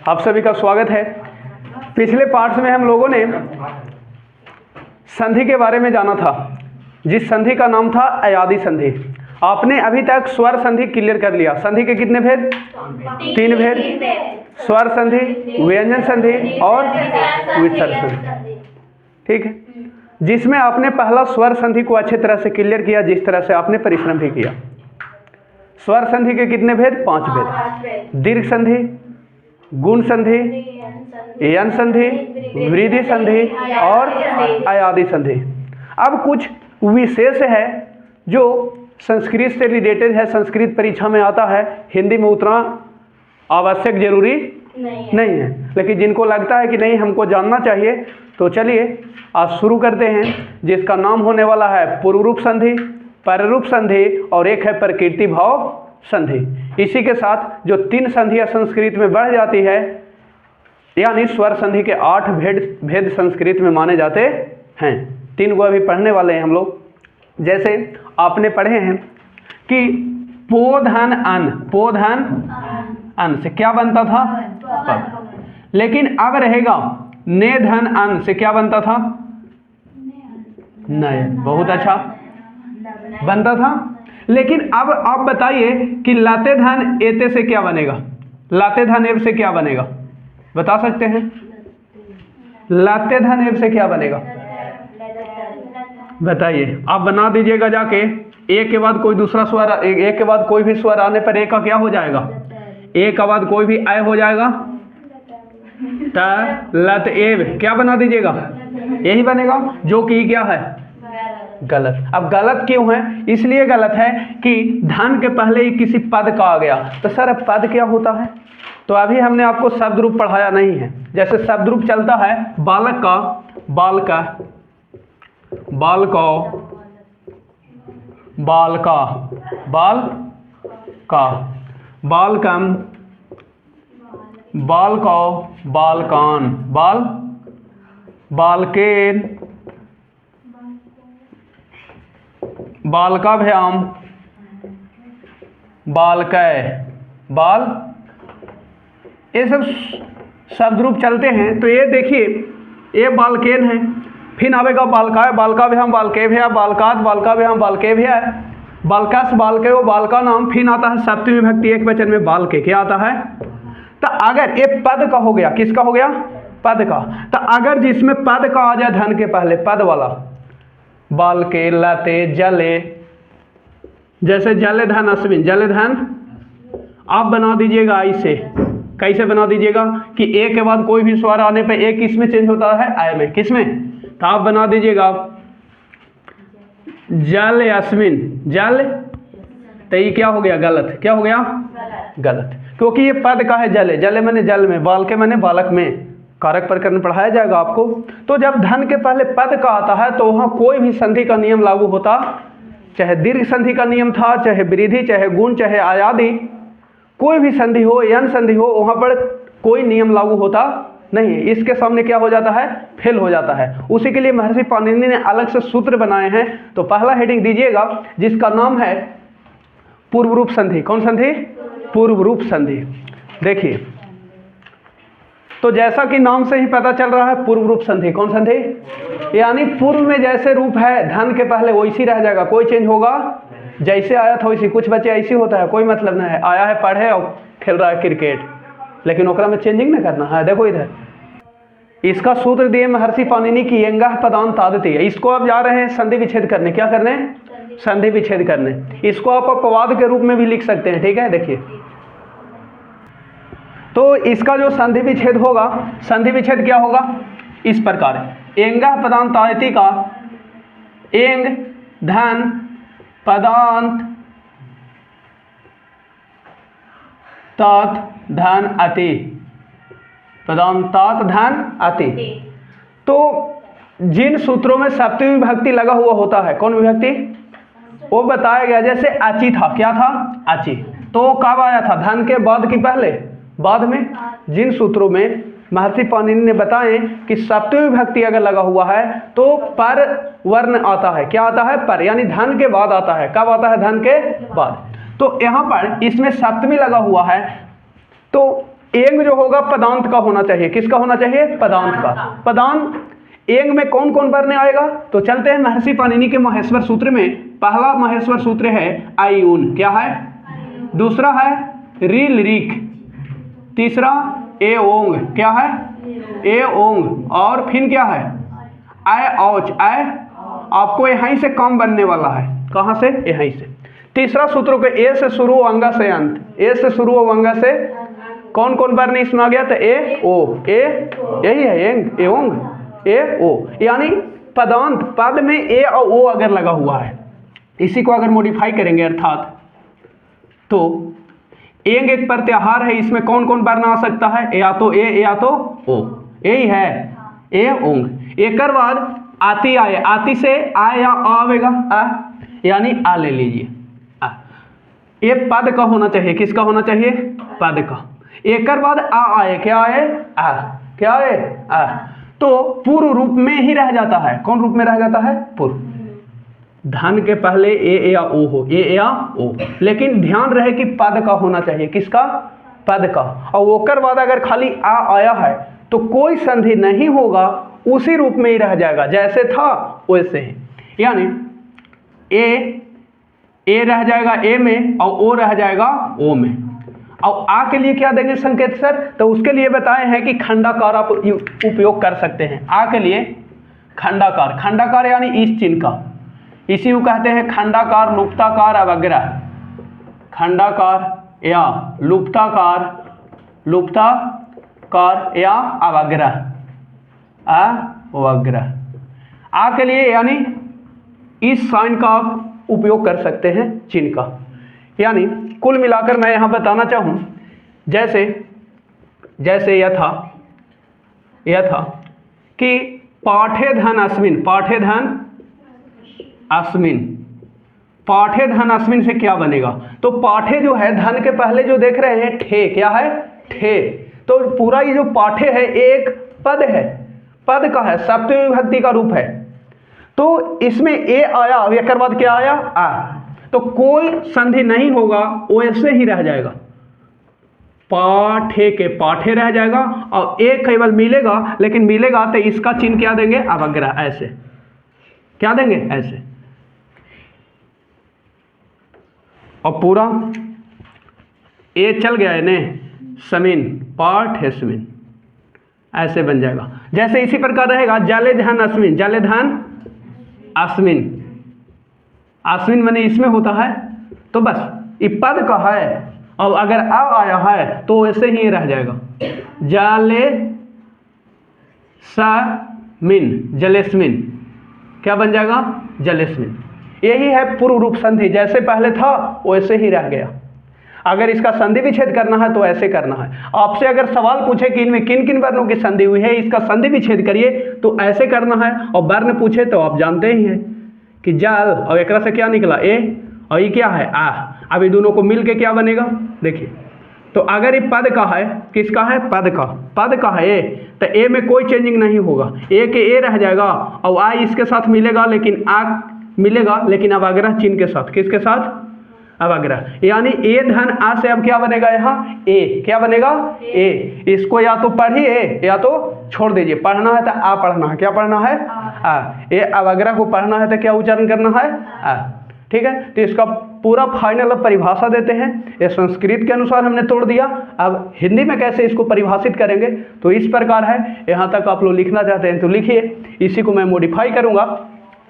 आप सभी का स्वागत है। पिछले पार्ट्स में हम लोगों ने संधि के बारे में जाना था, जिस संधि का नाम था अयादी संधि। आपने अभी तक स्वर संधि क्लियर कर लिया। संधि के कितने भेद? 3 भेद, स्वर संधि, व्यंजन संधि और विसर्ग संधि। ठीक है, जिसमें आपने पहला स्वर संधि को अच्छी तरह से क्लियर किया, जिस तरह से आपने परिश्रम भी किया। स्वर संधि के कितने भेद? 5 भेद। दीर्घ संधि, गुण संधि, यन संधि, वृद्धि संधि और अयादी संधि। अब कुछ विशेष है जो संस्कृत से रिलेटेड है, संस्कृत परीक्षा में आता है, हिंदी में उतना आवश्यक जरूरी नहीं है, लेकिन जिनको लगता है कि नहीं हमको जानना चाहिए, तो चलिए आज शुरू करते हैं, जिसका नाम होने वाला है पूर्व रूप संधि, पररूप संधि और एक है प्रकृति भाव संधि। इसी के साथ जो 3 संधियां संस्कृत में बढ़ जाती है, यानी स्वर संधि के 8 भेद संस्कृत में माने जाते हैं। 3 को अभी पढ़ने वाले हैं हम लोग। जैसे आपने पढ़े हैं कि पोधन अन, पोधन अन से क्या बनता था? पद। लेकिन अब रहेगा नेधन अन से क्या बनता था? नय। बहुत अच्छा बनता था। लेकिन अब आप बताइए कि लाते धन एते से क्या बनेगा? लाते धन एव से क्या बनेगा? बता सकते हैं? लाते धन एव से क्या बनेगा? बताइए, आप बना दीजिएगा जाके। एक के बाद कोई दूसरा स्वर, एक के बाद कोई भी स्वर आने पर एक का क्या हो जाएगा? एक के बाद कोई भी आय हो जाएगा, त लत एव क्या बना दीजिएगा? यही बनेगा, जो कि क्या है? गलत। अब गलत क्यों है? इसलिए गलत है कि धन के पहले ही किसी पद का आ गया। तो सर अब पद क्या होता है? तो अभी हमने आपको शब्द रूप पढ़ाया नहीं है। जैसे शब्द रूप चलता है बालक का, बाल का, बाल का, बाल का, बाल का, बालकम, बाल का, बालकान, बाल, बालकेन, बालकाभ्याम, बालकय, बाल, ये सब शब्द रूप चलते हैं। तो ये देखिए, ये बालकेन है, फिर आवेगा बालकाय, बालकाभ्याम, बालकेभ्या, बालकात, बालकाभ्याम, बालकेभ्या, बालकस, बालकयो, बालका नाम, फिर आता है सप्तमी विभक्ति एक वचन में बाल के। क्या आता है? तो अगर ये पद का हो गया, किसका हो गया? पद का। तो अगर जिसमें पद का आ जाए धन के पहले, पद वाला, बाल के, लाते, जले, जैसे जले धन अश्विन, जले धन, आप बना दीजिएगा ऐसे। कैसे बना दीजिएगा कि एक के बाद कोई भी स्वर आने पे एक किस में चेंज होता है? आय में। किस में? तो आप बना दीजिएगा जल अश्विन, जल। तो ये क्या हो गया? गलत। क्या हो गया? गलत, क्योंकि ये पद का है। जले, जले मैंने जल में, बाल के मैंने बालक में, कारक प्रकरण पढ़ाया जाएगा आपको। तो जब धन के पहले पद का आता है तो वहां कोई भी संधि का नियम लागू होता, चाहे दीर्घ संधि का नियम था, चाहे वृद्धि, चाहे गुण, चाहे अयादी, कोई भी संधि हो, यन संधि हो, वहां पर कोई नियम लागू होता नहीं। इसके सामने क्या हो जाता है? फेल हो जाता है। उसी के लिए महर्षि पाणिनि ने अलग से सूत्र बनाए हैं। तो पहला हेडिंग दीजिएगा, जिसका नाम है पूर्व रूप संधि। कौन संधि? पूर्व रूप संधि। देखिए, तो जैसा कि नाम से ही पता चल रहा है, पूर्व रूप संधि। कौन संधि? यानी पूर्व में जैसे रूप है धन के पहले वैसी रह जाएगा, कोई चेंज होगा? जैसे आया था वैसी। कुछ बच्चे ऐसी होता है, कोई मतलब नहीं है, आया है पढ़े और खेल रहा है क्रिकेट, लेकिन ओकरा में चेंजिंग नहीं करना है। देखो इधर, इसका सूत्र दिए महर्षि पाणिनि की यंगः पदान तादति। इसको आप जा रहे हैं संधि विच्छेद करने। क्या करने? संधि विच्छेद करने। इसको आप अपवाद के रूप में भी लिख सकते हैं। ठीक है, देखिए, तो इसका जो संधि विच्छेद होगा, संधि विच्छेद क्या होगा? इस प्रकार, एंगः पदांत तादति का एंग धन पदांत तात धन अति, पदांतात धन अति। तो जिन सूत्रों में सप्तमी विभक्ति लगा हुआ होता है, कौन विभक्ति? वो बताया गया। जैसे अचि था, क्या था? अचि। तो कब आया था? धन के बाद की पहले? बाद में। जिन सूत्रों में महर्षि पाणिनि ने बताए कि सप्तमी विभक्ति अगर लगा हुआ है तो पर वर्ण आता है। क्या आता है? पर, यानी धन के बाद आता है। कब आता है? धन के बाद। तो यहाँ पर इसमें सप्तमी लगा हुआ है, तो एंग जो होगा पदांत का होना चाहिए। किसका होना चाहिए? पदांत का। पदांत एंग में कौन कौन वर्ण आएगा? तो चलते हैं महर्षि पाणिनि के महेश्वर सूत्र में। पहला महेश्वर सूत्र है आयून, क्या है? दूसरा है रील रीक, तीसरा ए ओंग, क्या है? ए ओंग, और फिर क्या है? आय औच, आय। आपको यहीं से काम बनने वाला है। कहाँ से? यहीं से। तीसरा सूत्र को ए से शुरू अंगा से अंत, ए से शुरू अंगा से कौन कौन वर्ण इसमें आ गया? तो ए ओ, ए यही है एंग, ए ओंग, ए ओ, यानी पदांत पद में ए और ओ अगर लगा हुआ है, इसी को अगर मॉडिफाई करेंगे अर्थात, तो एंग एक प्रत्याहार है, इसमें कौन कौन वर्ण आ सकता है? या तो ए या तो ओ, यही है ए ओंग। एक बाद आती आए, आती से आ या आवेगा, आ, यानी आ ले लीजिए, आ। ये पद का होना चाहिए। किसका होना चाहिए? पद का। एक बाद आ आए, क्या आए? आ, क्या आए? आ। तो पूर्व रूप में ही रह जाता है। कौन रूप में रह जाता है? पूर्व। धन के पहले ए या ओ हो, ए या ओ, लेकिन ध्यान रहे कि पद का होना चाहिए। किसका? पद का। और ओकर बाद अगर खाली आ आया है तो कोई संधि नहीं होगा, उसी रूप में ही रह जाएगा, जैसे था वैसे ही। यानी ए रह जाएगा ए में और ओ रह जाएगा ओ में। और आ के लिए क्या देंगे संकेत सर? तो उसके लिए बताए हैं कि खंडाकार आप उपयोग कर सकते हैं। आ के लिए खंडाकार, खंडाकार यानी इस चिन्ह का, इसी को कहते हैं खंडाकार, लुप्ताकार, अवग्रह। खंडाकार या लुप्ताकार, लुप्ताकार या अवग्रह, अवग्रह। आ के लिए यानी इस साइन का आप उपयोग कर सकते हैं, चिन्ह का। यानी कुल मिलाकर मैं यहाँ बताना चाहूँ, जैसे यह था कि पाठे धन अस्मिन, पाठे धन अस्मिन, पाठे धन अस्मिन से क्या बनेगा? तो पाठे जो है, धन के पहले जो देख रहे हैं ठे, क्या है? ठे। तो पूरा ये जो पाठे है एक पद है, पद का है, सप्तमी विभक्ति का रूप है। तो इसमें ए आया, एक बाद क्या आया? आ। तो कोई संधि नहीं होगा, वो ऐसे ही रह जाएगा, पाठे के पाठे रह जाएगा, और एक केवल मिलेगा, लेकिन मिलेगा तो इसका चिन्ह क्या देंगे? अवग्रह। ऐसे क्या देंगे? ऐसे। और पूरा ए चल गया है ने समीन, पाठ है समीन, ऐसे बन जाएगा। जैसे इसी प्रकार रहेगा जले धन अस्मिन, जले धन अस्मिन, अस्मिन माने इसमें होता है, तो बस ये पद का है, और अगर आ आया है तो वैसे ही रह जाएगा, जले समिन, जलेस्मिन, क्या बन जाएगा? जलेस्मिन। यही है पूर्व रूप संधि, जैसे पहले था वैसे ही रह गया। अगर इसका संधि विच्छेद करना है तो ऐसे करना है। आपसे अगर सवाल पूछे कि इनमें किन किन वर्णों की संधि हुई है, इसका संधि विच्छेद करिए, तो ऐसे करना है। और वर्ण पूछे तो आप जानते ही हैं कि जल, और एक से क्या निकला? ए, और ये क्या है? आ। अब ये दोनों को मिल के क्या बनेगा? देखिए, तो अगर ये पद का है, किसका है? पद का। पद का है ए, तो ए में कोई चेंजिंग नहीं होगा, ए के ए रह जाएगा, और आ इसके साथ मिलेगा, लेकिन आ मिलेगा, लेकिन अवग्रह चिन्ह के साथ। किसके साथ? अवग्रह। यानी ए धन आ से अब क्या बनेगा? यहाँ ए, क्या बनेगा? ए। इसको या तो पढ़िए या तो छोड़ दीजिए। पढ़ना है तो आ पढ़ना है, क्या पढ़ना है? आ। ए अवग्रह को पढ़ना है तो क्या उच्चारण करना है? आ। ठीक है, तो इसका पूरा फाइनल अब परिभाषा देते हैं। ये संस्कृत के अनुसार हमने तोड़ दिया, अब हिंदी में कैसे इसको परिभाषित करेंगे, तो इस प्रकार है। यहाँ तक आप लोग लिखना चाहते हैं तो लिखिए, इसी को मैं मॉडिफाई करूँगा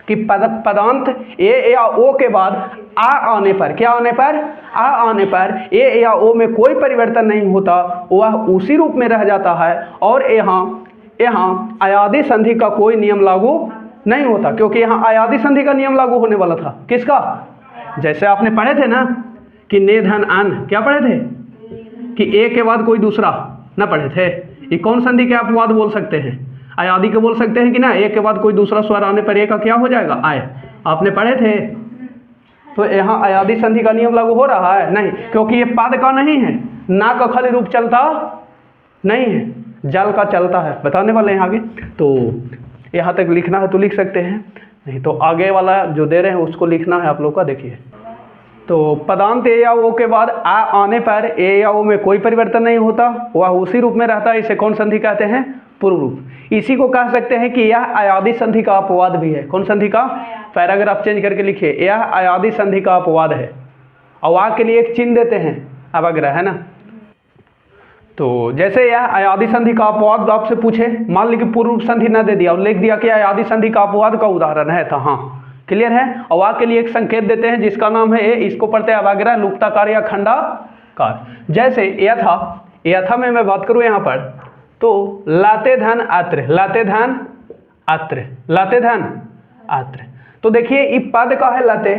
कि पदांत ए या ओ के बाद आ आने पर, क्या आने पर? आ आने पर ए या ओ में कोई परिवर्तन नहीं होता, वह उसी रूप में रह जाता है। और यहाँ अयादि संधि का कोई नियम लागू नहीं होता, क्योंकि यहाँ अयादि संधि का नियम लागू होने वाला था। किसका? जैसे आपने पढ़े थे ना कि ने धन अन, क्या पढ़े थे? कि ए के बाद कोई दूसरा ना पढ़े थे। ये कौन संधि के अपवाद बोल सकते हैं? अयादि के बोल सकते हैं कि ना, एक के बाद कोई दूसरा स्वर आने पर ए का क्या हो जाएगा? आए। आपने पढ़े थे। तो यहाँ अयादि संधि का नियम लागू हो रहा है? नहीं, क्योंकि ये पद का नहीं है, ना का खाली रूप चलता नहीं है, जल का चलता है। बताने वाले हैं आगे, तो यहाँ तक लिखना है तो लिख सकते हैं, नहीं तो आगे वाला जो दे रहे हैं उसको लिखना है आप लोग का। देखिए तो पदांत ए या ओ के बाद आ आने पर ए या ओ में कोई परिवर्तन नहीं होता, वह उसी रूप में रहता है। इसे कौन संधि कहते हैं? पूर्व रूप। इसी को कह सकते हैं कि यह अयादी संधि का अपवाद भी है। कौन संधि का? पैराग्राफ चेंज करके लिखिए, यह अयादी संधि का अपवाद है। और आ के लिए एक चिन्ह देते हैं अवग्रह, है ना। तो जैसे यह अयादी संधि का अपवाद आपसे पूछे, मान लीजिए पूर्व रूप संधि न दे दिया और लिख दिया कि अयादी संधि का अपवाद का उदाहरण है, तो हाँ क्लियर है। और आ के लिए एक संकेत देते हैं जिसका नाम है ए, इसको पढ़ते हैं अवग्रह, लुप्ताकार या खंडाकार। जैसे यथा में मैं बात करूं यहाँ पर, तो लाते धन अत्र, लाते धन अत्र, लाते धन अत्र। तो देखिए ये पद का है लाते,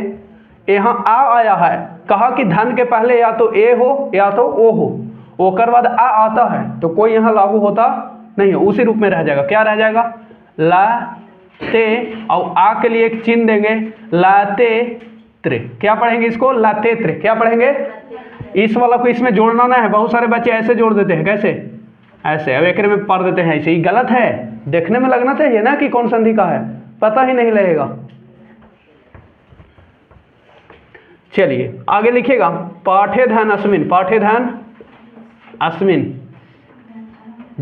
यहाँ आ आया है, कहा कि धन के पहले या तो ए हो या तो ओ हो, ओकर बाद आ आता है, तो कोई यहाँ लागू होता नहीं है, उसी रूप में रह जाएगा। क्या रह जाएगा? लाते, और आ के लिए एक चिन्ह देंगे, लाते त्रे। क्या पढ़ेंगे इसको? लाते त्रे। क्या पढ़ेंगे? इस वाला को इसमें जोड़ना ना है। बहुत सारे बच्चे ऐसे जोड़ देते हैं, कैसे? ऐसे। अब एक में पढ़ देते हैं ऐसे, ही गलत है। देखने में लगना चाहिए ना कि कौन संधि का है, पता ही नहीं लगेगा। चलिए आगे लिखिएगा, पाठे धन अस्मिन, पाठे धन अस्मिन,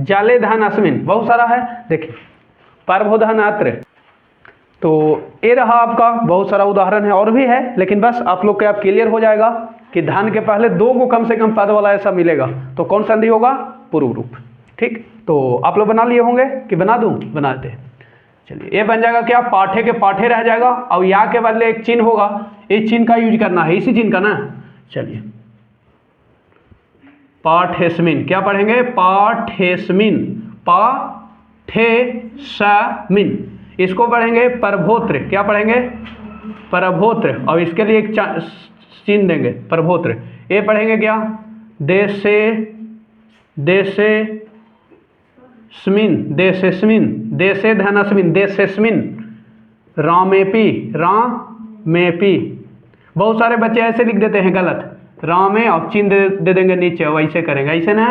जाले धन अस्मिन, बहुत सारा है। देखिए परभो धन अत्र। तो ये रहा आपका, बहुत सारा उदाहरण है और भी है, लेकिन बस आप लोग के आप क्लियर हो जाएगा कि धन के पहले दो को कम से कम पद वाला ऐसा मिलेगा तो कौन संधि होगा? पूर्व रूप। ठीक, तो आप लोग बना लिए होंगे कि बना दूं? बना देते हैं। चलिए ये बन जाएगा क्या? पाठे के पाठे रह जाएगा, और या के बदले एक चिन्ह होगा, इस चिन्ह का यूज करना है, इसी चिन्ह का ना। चलिए पाठेस्मिन, क्या पढ़ेंगे? पाठेस्मिन, पाठेस्मिन। इसको पढ़ेंगे परभोत्र। क्या पढ़ेंगे? परभोत्र। और इसके लिए एक चिन्ह देंगे, परभोत्र। ये पढ़ेंगे क्या? देशे, देशे स्मिन, देशेस्मिन, देशे धनस्मिन, देशेस्मिन, रामेपी, रामेपी। बहुत सारे बच्चे ऐसे लिख देते हैं गलत, रामे और चिन्ह दे देंगे नीचे, वैसे करेंगे, ऐसे ना।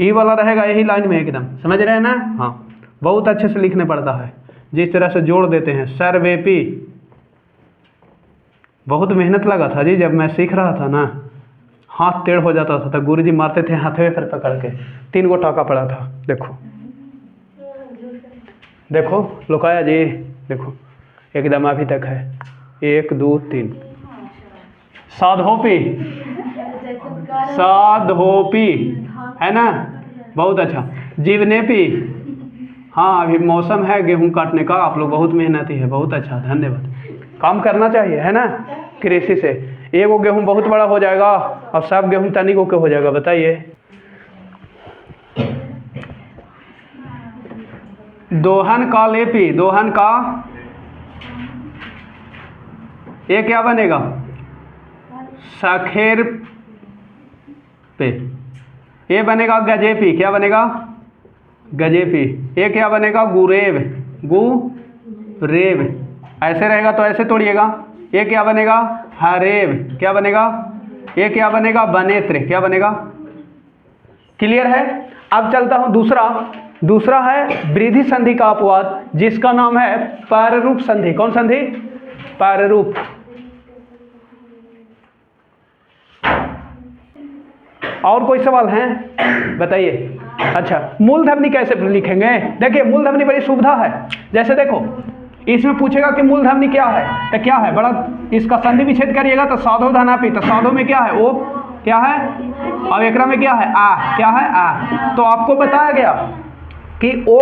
ई वाला रहेगा यही लाइन में एकदम, समझ रहे हैं ना? हाँ, बहुत अच्छे से लिखने पड़ता है, जिस तरह से जोड़ देते हैं। सर्वेपी, बहुत मेहनत लगा था जी, जब मैं सीख रहा था ना, हाथ टेढ़ हो जाता था, तो गुरुजी मारते थे हाथवे पर पकड़ के, 3 गो टाका पड़ा था। देखो देखो लुकाया जी, देखो एकदम अभी तक है, 1 2 3। साधोपी, साधोपी है ना, बहुत अच्छा। जीवनेपी, हाँ अभी मौसम है गेहूं काटने का, आप लोग बहुत मेहनती है, बहुत अच्छा, धन्यवाद। काम करना चाहिए, है ना, कृषि से। एगो गेहूं बहुत बड़ा हो जाएगा और सब गेहूं तनिक के हो जाएगा, बताइए। दोहन का लेपी, दोहन का, ये क्या बनेगा? सखेर पे। ये बनेगा गजेपी, क्या बनेगा? गजेपी। ये क्या बनेगा? गुरेब, गुरेब। ऐसे रहेगा तो ऐसे तोड़िएगा। ये क्या बनेगा? हरेब, क्या बनेगा? ये क्या बनेगा? बनेत्र, क्या बनेगा? क्लियर है। अब चलता हूं दूसरा है वृद्धि संधि का अपवाद, जिसका नाम है पररूप संधि। कौन संधि? पररूप। और कोई सवाल है? बताइए। अच्छा, मूलधवनी कैसे लिखेंगे? देखिए मूलधवनी बड़ी सुविधा है। जैसे देखो इसमें पूछेगा कि मूलधवनी क्या है, तो क्या है? बड़ा इसका संधि विच्छेद करिएगा तो साधो धनापी, तो साधो में क्या है? ओ, क्या है? और एकरा में क्या है? आ, क्या है? आ। तो आपको बताया गया कि ओ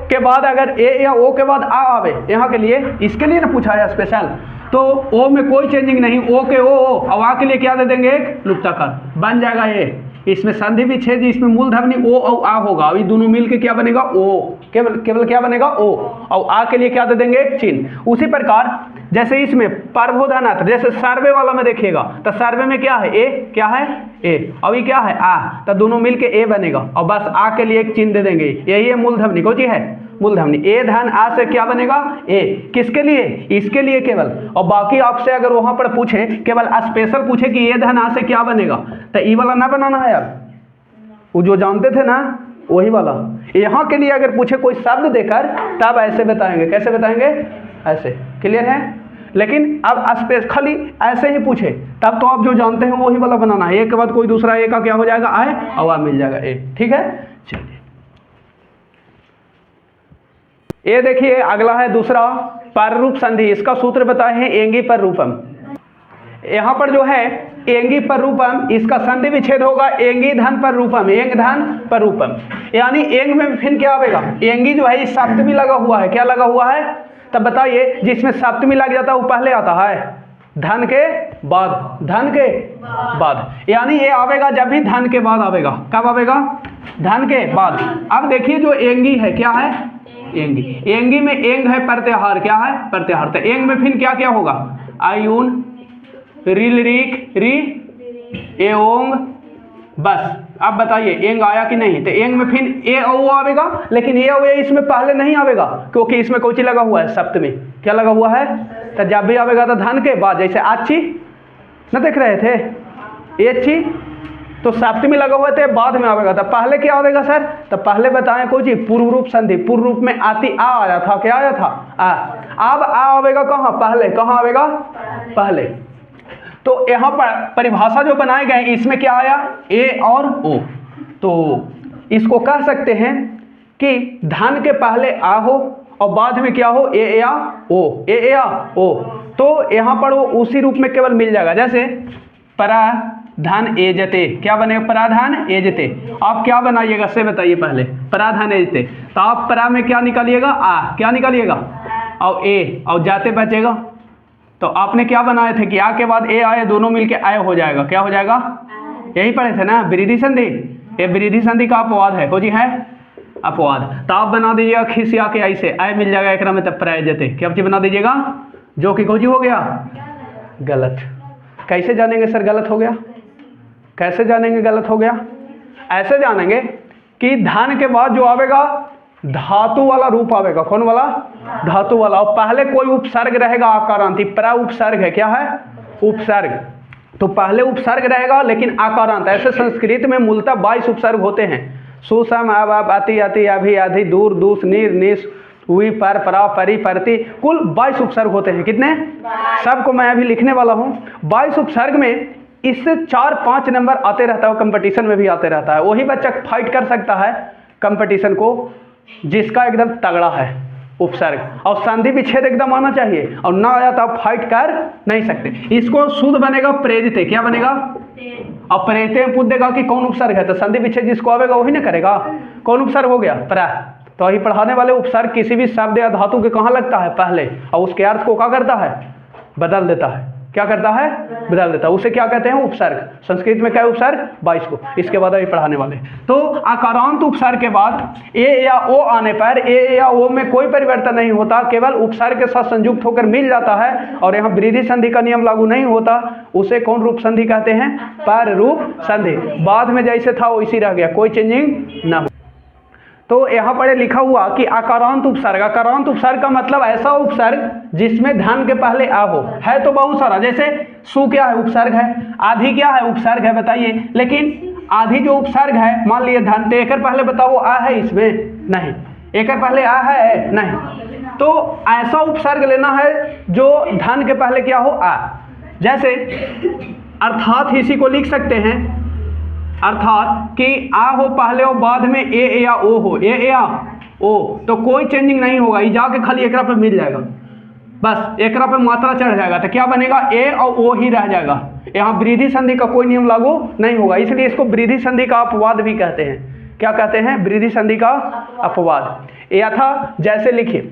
के बाद अगर ए या ओ के बाद आ आवे, यहाँ के लिए, इसके लिए ना पूछा है स्पेशल, तो ओ में कोई चेंजिंग नहीं, ओ के ओ, और आ के लिए क्या दे देंगे? एक लुप्ताकार, बन जाएगा ये। इसमें संधि विच्छेद, इसमें मूलधवनी ओ और आ होगा, और ये दोनों मिलके क्या बनेगा? ओ, केवल क्या बनेगा? ओ, और आ के लिए क्या दे देंगे? चिन्ह। उसी प्रकार जैसे इसमें परभोधनात्, जैसे सर्वे वाला में देखिएगा तो सर्वे में क्या है? ए, क्या है? ए, और ये क्या है? आ, तो दोनों मिलके ए बनेगा, और बस आ के लिए एक चिन्ह दे देंगे। यही है मूलधवनी। कौन सी है? मूलधवनी। ए धन आ से क्या बनेगा? ए। किसके लिए? इसके लिए केवल। और बाकी आपसे अगर वहां पर पूछे, केवल स्पेशल पूछे कि ए धन आ से क्या बनेगा, तो ई वाला ना बनाना है यार, वो जो जानते थे ना वही वाला। यहाँ के लिए अगर पूछे कोई शब्द देकर, तब ऐसे बताएंगे। कैसे बताएंगे? ऐसे। क्लियर है? लेकिन अब स्पेस खाली ऐसे ही पूछे तब तो आप जो जानते हैं वही वाला बनाना है। एक के बाद कोई दूसरा ए का क्या हो जाएगा, आए और आ मिल जाएगा ए। ठीक है, चलिए ये देखिए अगला है दूसरा पररूप संधि। इसका सूत्र बताए हैं एंगी पर रूपम। यहाँ पर जो है एंगी पर रूपम, इसका संधि विच्छेद होगा एंगी धन पर रूपम, एंग धन पर रूपम। यानी एंग में फिर क्या आएगा, एंगी जो है इस सप्तमी लगा हुआ है, क्या लगा हुआ है, तब बताइए जिसमें सप्तमी लग जाता है वो पहले आता है धन के बाद, धन के बाद। यानी ये आवेगा जब भी धन के बाद आवेगा, कब आवेगा, धन के बाद। अब देखिए जो एंगी है क्या है, एंगी, एंगी में एंग है प्रत्याहार, क्या है प्रत्याहार। तो एंग में फिर क्या क्या होगा, आयून रिल रिक री एओंग, बस। अब बताइए एंग आया कि नहीं, तो एंग में फिर ए ओ आवेगा, लेकिन ए ओ इसमें पहले नहीं आवेगा क्योंकि इसमें कोई चीज लगा हुआ है, सप्तमी क्या लगा हुआ है। तो जब भी आवेगा तो धन के बाद, जैसे आची न देख रहे थे एची, तो सप्तमी लगा हुआ थे बाद में आवेगा, तो पहले क्या आवेगा सर, तो पहले बताएं कोई चीज पूर्व रूप संधि। पूर्व रूप में आती आ आया था, क्या आया था आ। अब आ आवेगा कहाँ, पहले, कहाँ आवेगा पहले। तो यहाँ पर परिभाषा जो बनाए गए इसमें क्या आया, ए और ओ। तो इसको कह सकते हैं कि धन के पहले आ हो और बाद में क्या हो, ए या ओ, ए या ओ। तो यहाँ पर वो उसी रूप में केवल मिल जाएगा, जैसे पराधन एजते, क्या बनेगा, पराधन एजते। आप क्या बनाइएगा से बताइए पहले, पराधन एजते, तो आप परा में क्या निकालिएगा, आ, क्या निकालिएगा, और ए, और जाते बचेगा। तो आपने क्या बनाए थे कि आ के बाद ए आए, दोनों मिलके आय हो जाएगा, क्या हो जाएगा, यही पढ़े थे ना वृद्धि संधि। ये वृद्धि संधि का अपवाद है, खोजी है अपवाद। तो आप बना दीजिएगा खिसिया के ऐसे, आय मिल जाएगा एक में, तब प्रायजते क्या चीज बना दीजिएगा, जो कि खोजी हो गया गलत। कैसे जानेंगे सर गलत हो गया, कैसे जानेंगे गलत हो गया, ऐसे जानेंगे कि धन के बाद जो आवेगा धातु वाला रूप आवेगा, कौन वाला, धातु वाला, और पहले कोई उपसर्ग रहेगा आकारांत। प्रा उपसर्ग है, क्या है उपसर्ग, तो पहले उपसर्ग रहेगा लेकिन आकारांत। ऐसे संस्कृत में मूलतः 22 उपसर्ग होते हैं, सुसम अब आती आती अभी आधी दूर दूस नीर निस हुई पर परा परी परती, कुल 22 उपसर्ग होते हैं। कितने, सबको मैं अभी लिखने वाला हूँ। 22 उपसर्ग में इससे 4-5 नंबर आते रहता है, कंपटीशन में भी आते रहता है। वही बच्चा फाइट कर सकता है कंपटीशन को जिसका एकदम तगड़ा है उपसर्ग, और संधि विच्छेद एकदम आना चाहिए, और ना आया तो आप फाइट कर नहीं सकते। इसको शुद्ध बनेगा प्रेरिते, क्या बनेगा, और प्रेरिते में पूछ देगा कि कौन उपसर्ग है, तो संधि विच्छेद जिसको आवेगा वही ना करेगा। कौन उपसर्ग हो गया, प्रा। तो वही पढ़ाने वाले उपसर्ग किसी भी शब्द या धातु के कहाँ लगता है, पहले, और उसके अर्थ को क्या करता है, बदल देता है। क्या करता है, बदल देता है। उसे क्या कहते हैं, उपसर्ग। संस्कृत में क्या है उपसर्ग, 22 को। इसके बाद अभी पढ़ाने वाले। तो आकारांत उपसर्ग के बाद ए या ओ आने पर ए या ओ में कोई परिवर्तन नहीं होता, केवल उपसर्ग के साथ संयुक्त होकर मिल जाता है, और यहाँ वृद्धि संधि का नियम लागू नहीं होता। उसे कौन रूप संधि कहते हैं, पर रूप संधि। बाद में जैसे था वैसी रह गया, कोई चेंजिंग ना हो। तो यहाँ पर लिखा हुआ कि आकारांत उपसर्ग। आकारांत उपसर्ग का मतलब ऐसा उपसर्ग जिसमें धन के पहले आ हो। है तो बहुत सारा, जैसे सु क्या है, उपसर्ग है। आधी क्या है, उपसर्ग है, बताइए। लेकिन आधी जो उपसर्ग है, मान लिए धन, तो एक पहले बताओ आ है इसमें, नहीं। एक पहले आ है, नहीं। तो ऐसा उपसर्ग लेना है जो धन के पहले क्या हो, आ। जैसे अर्थात इसी को लिख सकते हैं, अर्थात कि आ हो पहले और बाद में ए या ओ हो, ए या ओ, तो कोई चेंजिंग नहीं होगा। ये जाके खाली एकरा पे मिल जाएगा, बस एकरा पे मात्रा चढ़ जाएगा, तो क्या बनेगा, ए और ओ ही रह जाएगा। यहाँ वृद्धि संधि का कोई नियम लागू नहीं होगा, इसलिए इसको वृद्धि संधि का अपवाद भी कहते हैं। क्या कहते हैं, वृद्धि संधि का अपवाद। यथा जैसे लिखिए,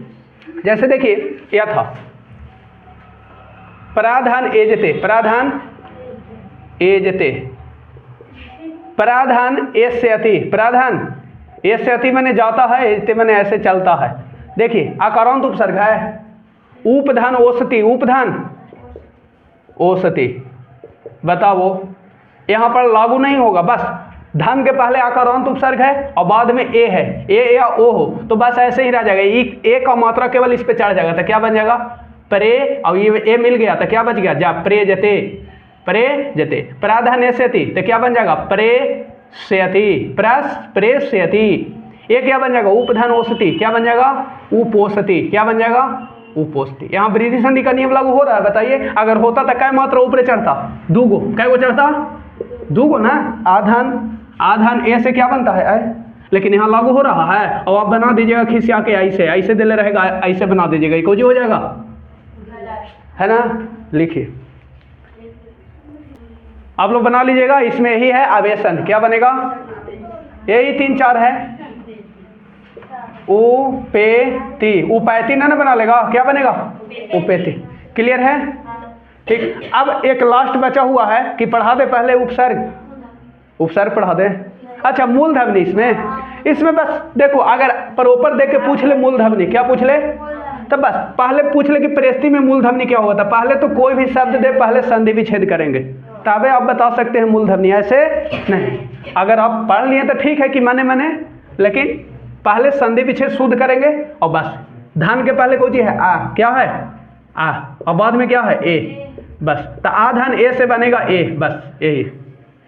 जैसे देखिए यथा पराधन एजते, पराधन एजते, पराधन एस से अति, पराधन एस से अति मैंने जाता है, एजते मैंने ऐसे चलता है। देखिए आकारांत उपसर्ग है। उपधन ओसति, उपधन ओसति, बताओ यहाँ पर लागू नहीं होगा। बस धन के पहले आकारांत उपसर्ग है और बाद में ए है, ए या ओ हो, तो बस ऐसे ही रह जाएगा। ए का मात्रा केवल इस पे चढ़ जाएगा, तो क्या बन जाएगा, प्रे, और ये ए मिल गया तो क्या बच गया, जा प्रे जते, प्रे जते। पराधन एस्यति, तो क्या बन जाएगा, प्रे स्यति, प्रस प्रे स्यति। ये क्या बन जाएगा, उपधन ओसति, क्या बन जाएगा, उपोसति, क्या बन जाएगा, उपोष्टि। यहाँ वृद्धि संधि का नियम लागू हो रहा है, बताइए। अगर होता तो कै मात्रा ऊपर चढ़ता? दूगो। कै गो चढ़ता? दूगो ना। आधन ए से क्या बनता है? लेकिन यहाँ लागू हो रहा है। और आप बना दीजिएगा खिसिया के, ऐसे दिले रहेगा, ऐसे बना दीजिएगा, इको जी हो जाएगा, है ना। लिखिए, आप लोग बना लीजिएगा। इसमें यही है आवेशन। क्या बनेगा? यही 3 4 है। उपेति, उपैति ना बना लेगा, क्या बनेगा? उपेति। क्लियर है? ठीक। अब एक लास्ट बचा हुआ है कि पढ़ा दे पहले उपसर्ग पढ़ा दे। अच्छा, मूल ध्वनि इसमें बस देखो, अगर प्रॉपर देख के पूछ ले मूल ध्वनि, क्या पूछ ले? तो बस पहले पूछ ले कि परिस्थिति में मूल ध्वनि क्या होता है। पहले तो कोई भी शब्द दे, पहले संधि विच्छेद करेंगे, तबे आप बता सकते हैं मूल ध्वनि, ऐसे नहीं। अगर आप पढ़ लिए तो ठीक है कि मने, लेकिन पहले संधि विच्छेद शुद्ध करेंगे और बस। धन के पहले कोई चीज है आ, क्या है? आ, और बाद में क्या है? ए। बस तो आधन ए से बनेगा ए, बस यही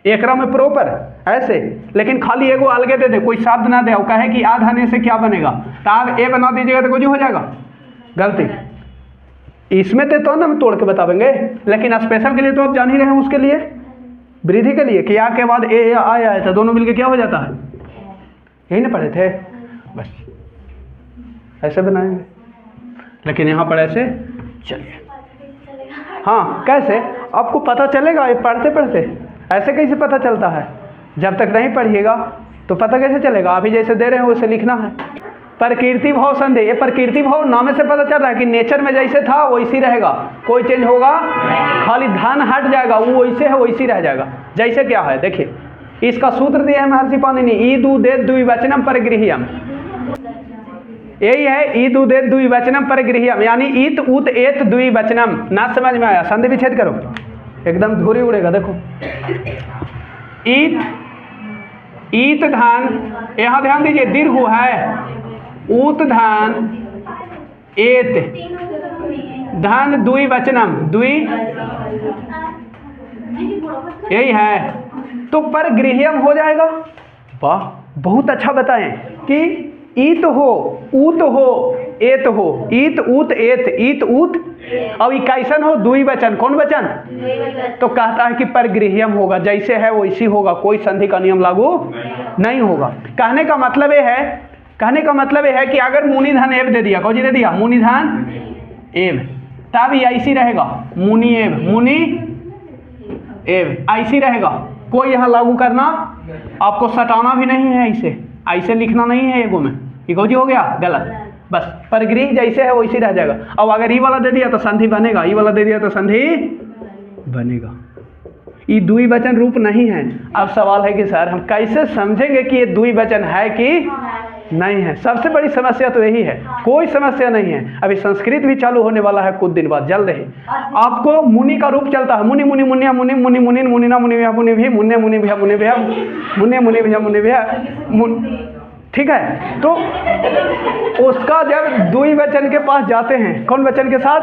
एकरा में प्रॉपर ऐसे। लेकिन खाली एगो अलगे दे दे, कोई शब्द ना दे और कहे कि आधन ए से क्या बनेगा, तो आप ए बना दीजिएगा तो कुछ हो जाएगा, गलती। इसमें तो ना हम तोड़ के बताएंगे, लेकिन स्पेशल के लिए तो आप जान ही रहे हैं, उसके लिए वृद्धि के लिए कि आ के बाद ए आया तो दोनों मिलके क्या हो जाता है, यही ना पढ़े थे। बस ऐसे बनाएंगे, लेकिन यहाँ पर ऐसे चलिए। हाँ, कैसे आपको पता चलेगा? ये पढ़ते पढ़ते ऐसे कैसे पता चलता है? जब तक नहीं पढ़िएगा तो पता कैसे चलेगा? अभी जैसे दे रहे हैं वैसे लिखना है। प्रकृति भाव संधि, ये प्रकृति भाव नाम से पता चल रहा है कि नेचर में जैसे था वैसी रहेगा, कोई चेंज होगा? खाली धन हट जाएगा, वो वैसे है वैसी रह जाएगा। जैसे क्या है देखिए, इसका सूत्र दिया है महर्षि पाणिनि, ईदु देत द्विवचनम परगृह्यम। यही है ईद उदेत द्विवचनम परगृह्यम, यानी ईत उत एत द्विवचनम। ना समझ में आया? संधि विच्छेद करो, एकदम धूरी उड़ेगा। देखो, ईत धान, यहाँ ध्यान दीजिए, दीर्घ है, ऊत धान एत धान द्विवचनम, यही है, तो परगृह्यम हो जाएगा। वाह, बहुत अच्छा बताएं कि ईत हो, ऊत हो, एत हो, ईत उत एत, ईत उत, और कैसन हो? द्विवचन। कौन वचन? तो कहता है कि परगृह्यम होगा, जैसे है वैसी होगा, कोई संधि का नियम लागू नहीं होगा। कहने का मतलब ये है कि अगर मुनिधन एव दे दिया, कौन दे दिया? मुनिधन एव, तब ये ऐसी रहेगा, मुनि एव, मुनि एव ऐसी रहेगा। कोई यहाँ लागू करना, आपको सटाना भी नहीं है, ऐसे लिखना नहीं है एगो में, इको जी हो गया गलत। बस परगृह जैसे है वैसी रह जाएगा। अब अगर ई वाला दे दिया तो संधि बनेगा, ई वाला दे दिया तो संधि बनेगा। ये द्विवचन रूप नहीं है। अब सवाल है कि सर हम कैसे समझेंगे कि ये द्विवचन है कि नहीं है? सबसे बड़ी समस्या तो यही है, कोई समस्या नहीं है। अभी संस्कृत भी चालू होने वाला है कुछ दिन बाद, जल्द ही। आपको मुनि का रूप चलता है, मुनि मुनि मुनिया मुनि मुनि मुनि मुनिना मुनि भ्या मुनि भी मुन्ने मुनि भ्या मुनि भ्या मुन्ने मुनि भ्या मुनि भ्या, ठीक है। तो उसका जब द्विवचन के पास जाते हैं, कौन वचन के साथ?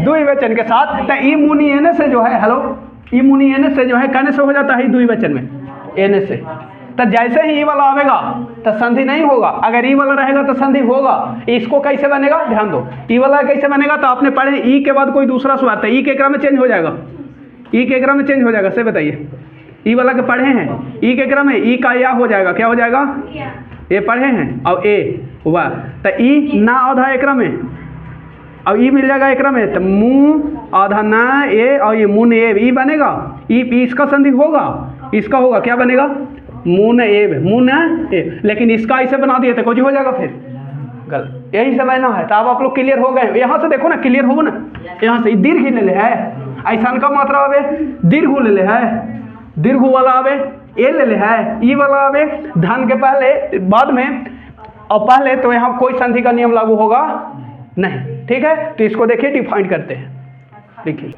द्विवचन के साथ, तो ई मुनि एने से जो है, हेलो, ई मुनि एने से जो है कहने से हो जाता है द्विवचन में, एने से। तो जैसे ही ई वाला आवेगा तो संधि नहीं होगा, अगर ई वाला रहेगा तो संधि होगा। इसको कैसे बनेगा? ध्यान दो, ई वाला कैसे बनेगा? तो आपने पढ़े, ई के बाद कोई दूसरा स्वर, तो ई के क्रम में चेंज हो जाएगा, ई के क्रम में चेंज हो जाएगा। से बताइए, ई वाला के पढ़े हैं, ई के क्रम में ई का या हो जाएगा, क्या हो जाएगा? ये पढ़े हैं, और ए हुआ, तो ई ना आधा एकरा में, और ई मिल जाएगा एकरा में, तो मुँह आधा ना ए, और ये मुन एव, ई बनेगा। ई इसका संधि होगा, इसका होगा, क्या बनेगा? मुन एव, मुन एव। लेकिन इसका ऐसे बना दिए तो कुछ हो जाएगा, फिर गलत। यही समझना है। तो अब आप लोग क्लियर हो गए। यहाँ से देखो ना, क्लियर हो ना, यहाँ से दीर्घ ही ले ले है, ऐसा का मात्रा आवे दीर्घ ले ले है, दीर्घ वाला आवे ए ले ले है, ई वाला आवे धन के पहले बाद में, और पहले तो यहाँ कोई संधि का नियम लागू होगा नहीं, ठीक है। तो इसको देखिए, डिफाइन करते हैं, देखिए।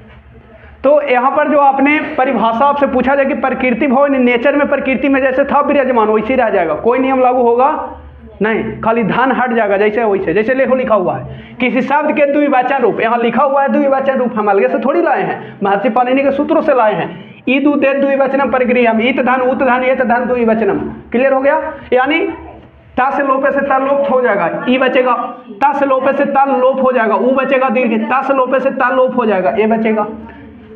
तो यहाँ पर जो आपने परिभाषा आपसे पूछा जाए कि प्रकृति भाव, नेचर में प्रकृति में जैसे था विराजमान वैसे रह जाएगा, कोई नियम लागू होगा नहीं, खाली धन हट जाएगा जैसे वैसे। जैसे लेखो लिखा हुआ है किसी शब्द के द्विवचन रूप, यहाँ लिखा हुआ है द्विवचन रूप, हम अलग से थोड़ी लाए हैं, महर्षि पाणिनि के सूत्रों से लाए हैं। ईद उदेत द्विवचनम परगृह्यम, ईत धन उत धन एत धन द्विवचनम। क्लियर हो गया? यानी ता से लोपे से ता लोप हो जाएगा, ई बचेगा। ता से लोपे से ता लोप हो जाएगा, ऊ बचेगा दीर्घ। ता से लोपे से ता लोप हो जाएगा, ए बचेगा।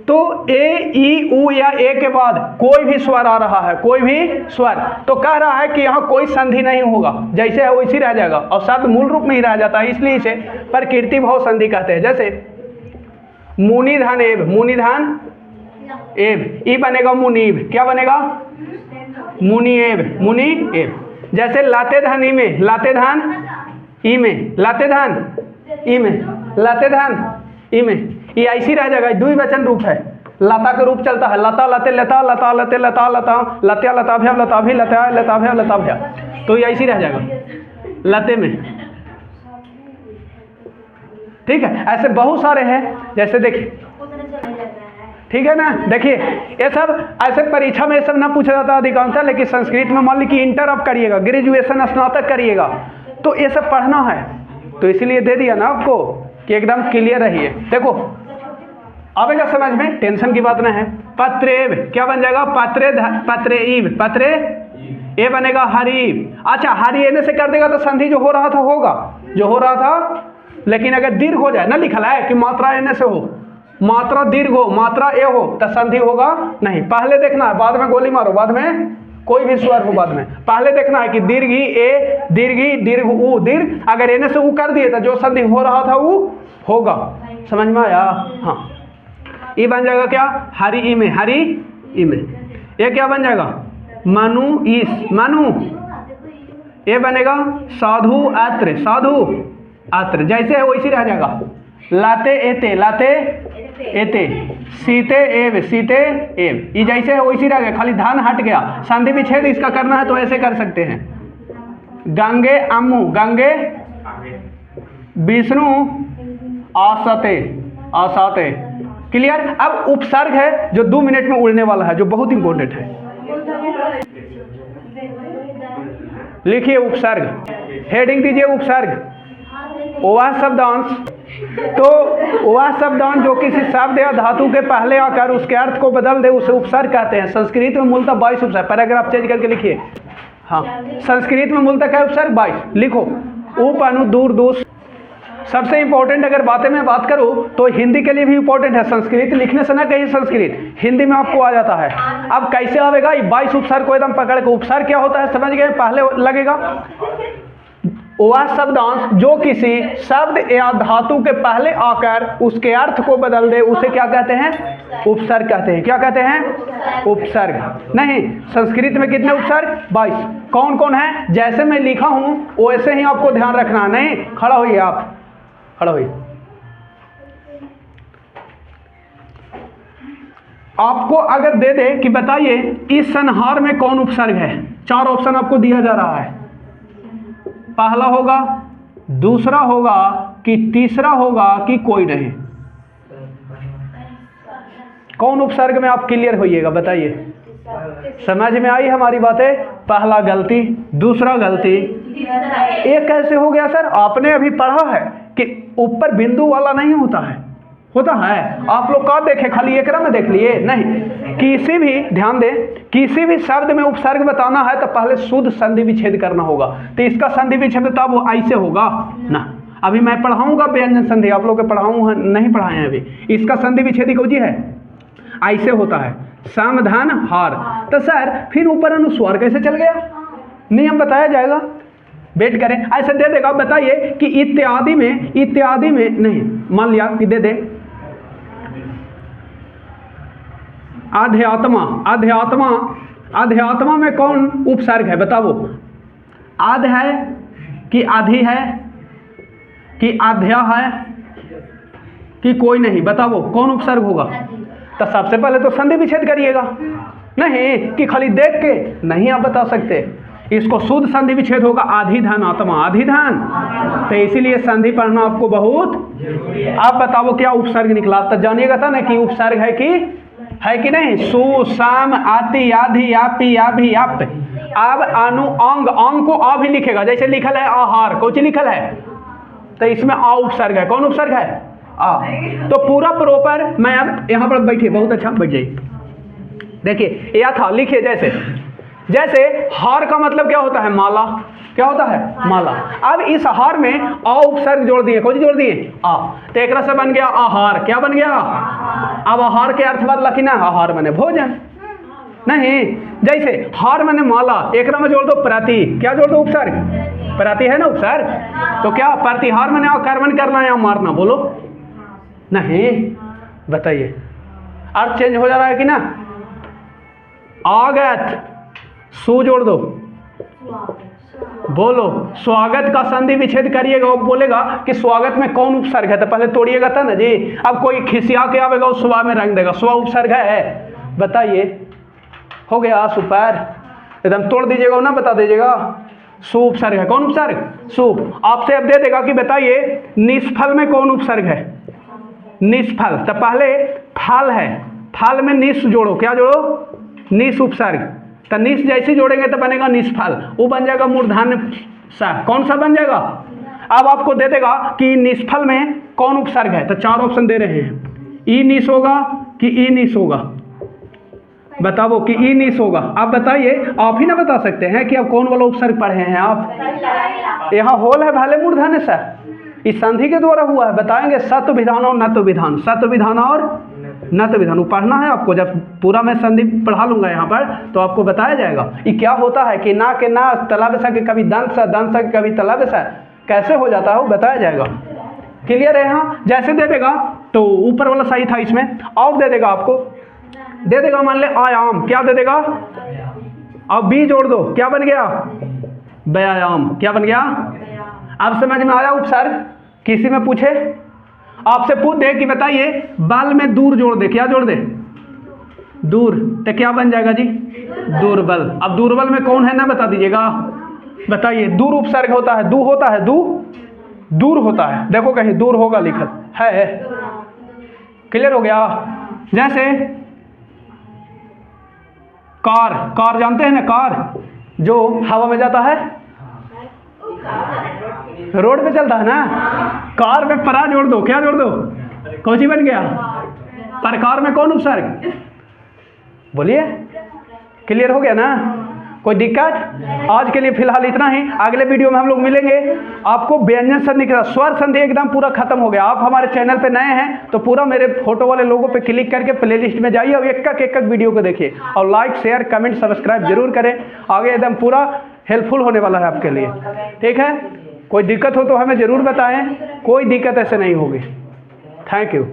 तो ए, ई, ऊ या ए के बाद कोई भी स्वर आ रहा है, कोई भी स्वर, तो कह रहा है कि यहाँ कोई संधि नहीं होगा, जैसे है वैसे रह जाएगा और शब्द मूल रूप में ही रह जाता है, इसलिए इसे प्रकृति भाव संधि कहते हैं। जैसे मुनिधान एब, मुनिधान एब, ई बनेगा मुनीब, क्या बनेगा? मुनीएब, मुनी एब। जैसे लाते धान ई में, लाते धान ई में, लाते धान ई में, लाते धान ई में, ये ऐसी रह जाएगा, द्विवचन रूप है, लता का रूप चलता है, लता लते लता, लता लते लता, लता लत्या लताभ्या, लताभी लता, लताभ्या लताभ्या, तो ये ऐसी रह जाएगा लते में। ठीक है, ऐसे बहुत सारे हैं, जैसे देखिए, ठीक है ना। देखिए ये सब ऐसे परीक्षा में ये सब ना पूछा जाता अधिकांशतः, लेकिन संस्कृत में मान ली कि इंटर आप करिएगा, ग्रेजुएशन स्नातक करिएगा, तो ये सब पढ़ना है, तो इसीलिए दे दिया ना आपको कि एकदम क्लियर रहिए। देखो आवेगा समझ में, टेंशन की बात ना है। पत्रेव क्या बन जाएगा? पत्रे, पत्रेईव, पत्रे ए बनेगा हरीब। अच्छा, हरी एने से कर देगा तो संधि जो हो रहा था होगा, जो हो रहा था, लेकिन अगर दीर्घ हो जाए ना, लिखा है कि मात्रा एने से हो, मात्रा दीर्घ हो, मात्रा ए हो, तो संधि होगा नहीं। पहले देखना है, बाद में गोली मारो, बाद में कोई भी स्वर हो, बाद में पहले देखना है कि दीर्घी ए, दीर्घी, दीर्घ ऊ, दीर्घ, अगर एने से ऊ कर दिए तो जो संधि हो रहा था वो होगा। समझ में आया? हाँ, ई बन जाएगा क्या? हरी ई में, हरी ई में। ये क्या बन जाएगा? मनु ईस, मनु। ये बनेगा साधु आत्र, साधु आत्र, जैसे है वैसे रह जाएगा। लाते एते, लाते एते, सीते एव, सीते एव, ये जैसे है वैसे रह गया, खाली धान हट गया। संधि विच्छेद इसका करना है तो ऐसे कर सकते हैं। गंगे अम्मू, गंगे विष्णु आसते, आसाते। क्लियर? अब उपसर्ग है जो 2 मिनट में उड़ने वाला है, जो बहुत इंपॉर्टेंट है। लिखिए उपसर्ग, हेडिंग दीजिए उपसर्ग। वह शब्दांश, तो वह शब्दांश जो किसी शब्द या धातु के पहले आकर उसके अर्थ को बदल दे उसे उपसर्ग कहते हैं। संस्कृत में मूलतः 22 उपसर्ग, पैराग्राफ चेंज करके लिखिए। हाँ, संस्कृत में मूलतः क्या उपसर्ग? 22। लिखो उप, अनु, दूर, दूस। सबसे इंपॉर्टेंट अगर बातें में बात करूं तो हिंदी के लिए भी इंपॉर्टेंट है। संस्कृत लिखने से ना कहीं संस्कृत हिंदी में आपको आ जाता है। अब कैसे आवेगा? ये 22 उपसर्ग को एकदम पकड़ के। उपसर्ग क्या होता है समझ गए? पहले लगेगा वह शब्दांश जो किसी शब्द या धातु के पहले आकर उसके अर्थ को बदल दे उसे क्या कहते हैं? उपसर्ग कहते हैं। क्या कहते हैं? उपसर्ग। नहीं, संस्कृत में कितने उपसर्ग? 22। कौन कौन है? जैसे मैं लिखा हूं वैसे ही आपको ध्यान रखना। नहीं, खड़ा होइए, आप खड़ा होइए। आपको अगर दे दे कि बताइए इस संहार में कौन उपसर्ग है, 4 ऑप्शन आपको दिया जा रहा है। पहला होगा, दूसरा होगा कि तीसरा होगा कि कोई नहीं। कौन उपसर्ग में आप क्लियर होइएगा, बताइए। समझ में आई हमारी बातें? पहला गलती, दूसरा गलती, एक कैसे हो गया सर? आपने अभी पढ़ा है कि ऊपर बिंदु वाला नहीं होता है, होता है। आप लोग का देखे, खाली एक में देख लिए? नहीं, किसी भी, ध्यान दें, किसी भी शब्द में उपसर्ग बताना है तो पहले शुद्ध संधि विच्छेद करना होगा। तो इसका संधि विच्छेद तब वो ऐसे होगा ना। अभी मैं पढ़ाऊंगा व्यंजन संधि, आप लोग के पढ़ाऊंगा, नहीं पढ़ाए हैं अभी। इसका संधि विच्छेद कौन जी है? ऐसे होता है, सामधान हार। तो सर फिर ऊपर अनुस्वार कैसे चल गया? नियम बताया जाएगा, वेट करें। ऐसे दे देगा, बताइए कि इत्यादि में, इत्यादि में नहीं, मान लिया कि दे दे आध्यात्मा, आध्यात्मा, आध्यात्मा में कौन उपसर्ग है बताओ? आध है कि आधी है कि आध्या है कि कोई नहीं? बताओ कौन उपसर्ग होगा? तो सबसे पहले तो संधि विच्छेद करिएगा। नहीं कि खाली देख के नहीं आप बता सकते। इसको शुद्ध संधि विच्छेद होगा। आधिधान आत्मा, आधिधान। तो इसीलिए संधि पढ़ना आपको बहुत। आप बताओ क्या उपसर्ग निकला? तो जानिएगा था ना कि उपसर्ग है कि नहीं? सु, साम, आति, आधि, आपी, आभि, आप। अब अनु, अंग, अंग को आ भी लिखेगा, जैसे लिखल है आहार, कौन सी लिखल है? तो इसमें आ उपसर्ग है। कौन उपसर्ग है? आ। तो पूरा प्रॉपर, मैं अब यहाँ पर बैठिए, बहुत अच्छा बैठ जाइए। देखिए या था, लिखिए जैसे जैसे हार का मतलब क्या होता है? माला। क्या होता है? माला। अब इस हार में आ उपसर्ग जोड़ दिए, कौन जोड़ दिए? आ, तो एक से बन गया आहार। क्या बन गया? अब आहार के अर्थ बदला कि ना, आहार माने भोजन नहीं। जैसे हार माने माला, एक में जोड़ दो प्रति। क्या जोड़ दो? उपसर्ग। प्रति है ना उपसर्ग, तो क्या प्रतिहार माने आक्रमण करना या मारना? बोलो नहीं, बताइए अर्थ चेंज हो जा रहा है कि ना? आगत, सु जोड़ दो, बोलो स्वागत का संधि विच्छेद करिएगा, वो बोलेगा कि स्वागत में कौन उपसर्ग है, तो पहले तोड़िएगा था ना जी। अब कोई खिसिया के आवेगा उस स्वा में रंग देगा, स्वा उपसर्ग है, बताइए हो गया सुपर, एकदम तोड़ दीजिएगा ना, बता दीजिएगा सु उपसर्ग है। कौन उपसर्ग? सु। आपसे अब दे देगा कि बताइए निष्फल में कौन उपसर्ग है? निष्फल, तो पहले फल है, फल में निस जोड़ो। क्या जोड़ो? निस उपसर्ग। तो निस जैसे जोड़ेंगे तो बनेगा निष्फल, वो बन जाएगा मूर्धन्य सा। कौन सा बन जाएगा? अब आपको दे देगा कि निष्फल में कौन उपसर्ग है, तो 4 ऑप्शन दे रहे हैं। ई निस होगा कि ई निस होगा? बताओ कि ई निस होगा। आप बताइए, आप ही ना बता सकते हैं कि आप कौन वाला उपसर्ग पढ़े हैं आप? यहाँ होल है भले मूर्धन्य सा, इस संधि के द्वारा हुआ है। बताएंगे सत्व विधान और नत्व विधान, सत्व विधान और नत्व विधान, वो पढ़ना है आपको। जब पूरा मैं संधि पढ़ा लूंगा यहाँ पर तो आपको बताया जाएगा ये क्या होता है कि ना के ना, तलवसा के कभी दंत सा, दंत सा के कभी तलवसा, कैसे हो जाता है वो बताया जाएगा। क्लियर है? यहाँ जैसे दे देगा तो ऊपर वाला सही था, इसमें और दे देगा आपको, दे देगा मान ले आयाम। क्या दे देगा? अब बी जोड़ दो, क्या बन गया? व्यायाम। क्या बन गया? अब समझ में आया उपसर्ग? किसी में पूछे, आपसे पूछ दे कि बताइए बल में दूर जोड़ दे, क्या जोड़ दे? दूर, तो क्या बन जाएगा जी? दुर्बल। अब दुर्बल में कौन है ना बता दीजिएगा, बताइए। दूर उपसर्ग होता है, दू होता है, दू दूर होता है, देखो कहीं दूर होगा लिखा है। क्लियर हो गया? जैसे कार, कार जानते हैं ना, कार जो हवा में जाता है, रोड पे चलता है ना, कार में परा जोड़ दो। क्या जोड़ दो? कौची बन गया? प्रकार में कौन उपसर्ग? बोलिए, क्लियर हो गया ना? कोई दिक्कत? आज के लिए फिलहाल इतना ही, अगले वीडियो में हम लोग मिलेंगे। आपको व्यंजन संधि का स्वर संधि एकदम पूरा खत्म हो गया। आप हमारे चैनल पे नए हैं तो पूरा मेरे फोटो वाले लोगों पे क्लिक करके प्लेलिस्ट में जाइए और एक एक वीडियो को देखिए और लाइक शेयर कमेंट सब्सक्राइब जरूर करें। आगे एकदम पूरा हेल्पफुल होने वाला है आपके लिए, ठीक है? कोई दिक्कत हो तो हमें ज़रूर बताएं, कोई दिक्कत ऐसे नहीं होगी। Thank you.